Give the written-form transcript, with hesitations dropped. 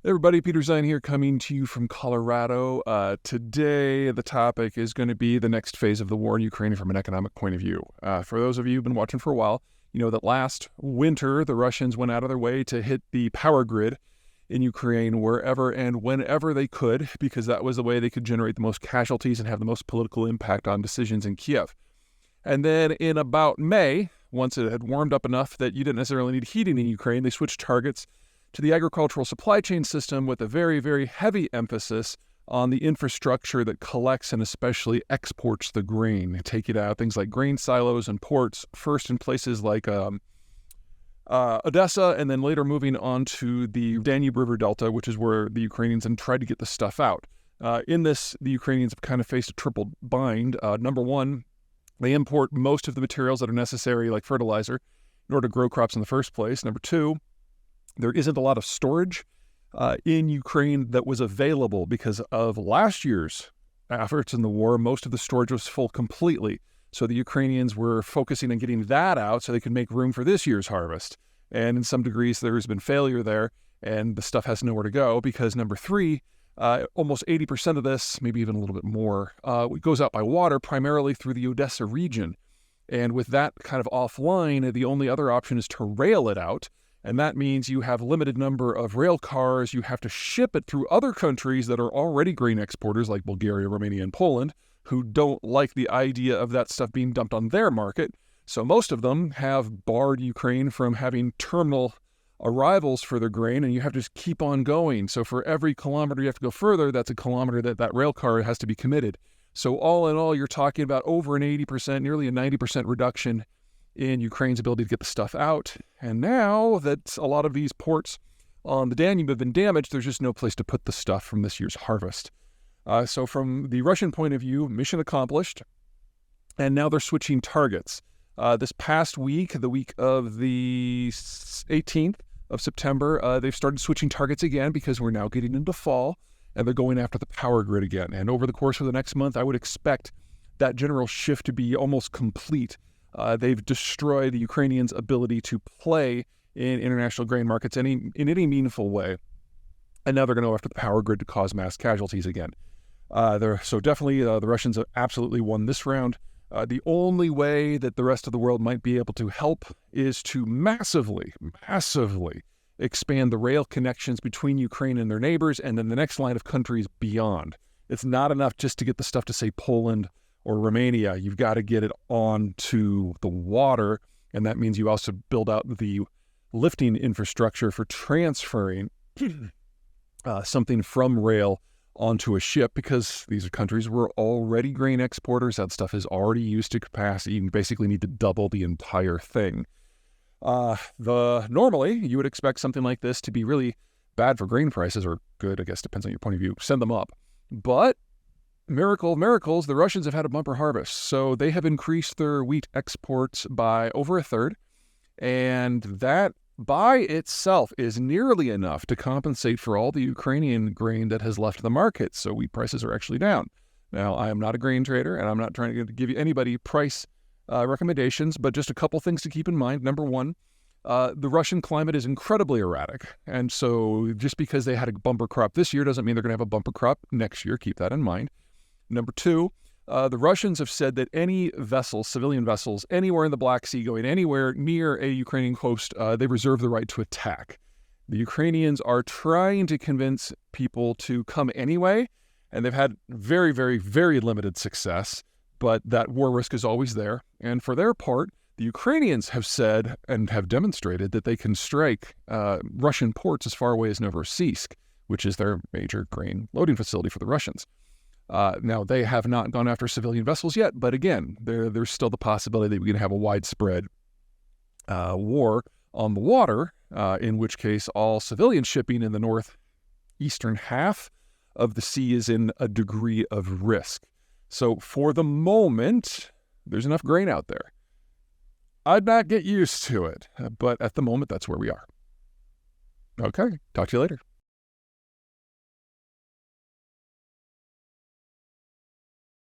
Hey everybody, Peter Zeihan here coming to you from Colorado. Today, the topic is going to be the next phase of the war in Ukraine from an economic point of view. For those of you who've been watching for a while, you know that last winter, the Russians went out of their way to hit the power grid in Ukraine wherever and whenever they could, because that was the way they could generate the most casualties and have the most political impact on decisions in Kiev. And then in about May, once it had warmed up enough that you didn't necessarily need heating in Ukraine, they switched targets to the agricultural supply chain system with a very, very heavy emphasis on the infrastructure that collects and especially exports the grain. They take it out, things like grain silos and ports, first in places like Odessa, and then later moving on to the Danube River Delta, which is where the Ukrainians then tried to get the stuff out. In this, the Ukrainians have kind of faced a triple bind. Number one, they import most of the materials that are necessary, like fertilizer, in order to grow crops in the first place. Number two, there isn't a lot of storage in Ukraine that was available because of last year's efforts in the war. Most of the storage was full completely. So the Ukrainians were focusing on getting that out so they could make room for this year's harvest. And in some degrees, there's been failure there, and the stuff has nowhere to go because number three, almost 80% of this, maybe even a little bit more, goes out by water, primarily through the Odessa region. And with that kind of offline, the only other option is to rail it out. And that means you have a limited number of rail cars. You have to ship it through other countries that are already grain exporters like Bulgaria, Romania, and Poland, who don't like the idea of that stuff being dumped on their market. So most of them have barred Ukraine from having terminal arrivals for their grain, and you have to just keep on going. So for every kilometer you have to go further, that's a kilometer that rail car has to be committed. So all in all, you're talking about over an 80%, nearly a 90% reduction in Ukraine's ability to get the stuff out. And now that a lot of these ports on the Danube have been damaged, there's just no place to put the stuff from this year's harvest. So from the Russian point of view, mission accomplished. And now they're switching targets. This past week, the week of the 18th of September, they've started switching targets again because we're now getting into fall, and they're going after the power grid again. And over the course of the next month, I would expect that general shift to be almost complete. They've destroyed the Ukrainians' ability to play in international grain markets in any meaningful way. And now they're going to go after the power grid to cause mass casualties again. So definitely the Russians have absolutely won this round. The only way that the rest of the world might be able to help is to massively expand the rail connections between Ukraine and their neighbors and then the next line of countries beyond. It's not enough just to get the stuff to, say, Poland or Romania. You've got to get it onto the water, and that means you also build out the lifting infrastructure for transferring something from rail onto a ship, because these are countries who are already grain exporters. That stuff is already used to capacity. You basically need to double the entire thing. Normally, you would expect something like this to be really bad for grain prices, or good, I guess, depends on your point of view. Send them up. But miracle of miracles, the Russians have had a bumper harvest. So they have increased their wheat exports by over a third. And that by itself is nearly enough to compensate for all the Ukrainian grain that has left the market. So wheat prices are actually down. Now, I am not a grain trader, and I'm not trying to give you anybody price recommendations, but just a couple things to keep in mind. Number one, the Russian climate is incredibly erratic. And so just because they had a bumper crop this year doesn't mean they're going to have a bumper crop next year. Keep that in mind. Number two, the Russians have said that any vessels, civilian vessels, anywhere in the Black Sea going anywhere near a Ukrainian coast, they reserve the right to attack. The Ukrainians are trying to convince people to come anyway, and they've had very, very, very limited success, but that war risk is always there. And for their part, the Ukrainians have said and have demonstrated that they can strike Russian ports as far away as Novorossiysk, which is their major grain loading facility for the Russians. Now, they have not gone after civilian vessels yet, but again, there's still the possibility that we can have a widespread war on the water, in which case all civilian shipping in the northeastern half of the sea is in a degree of risk. So for the moment, there's enough grain out there. I'd not get used to it, but at the moment, that's where we are. Okay, talk to you later.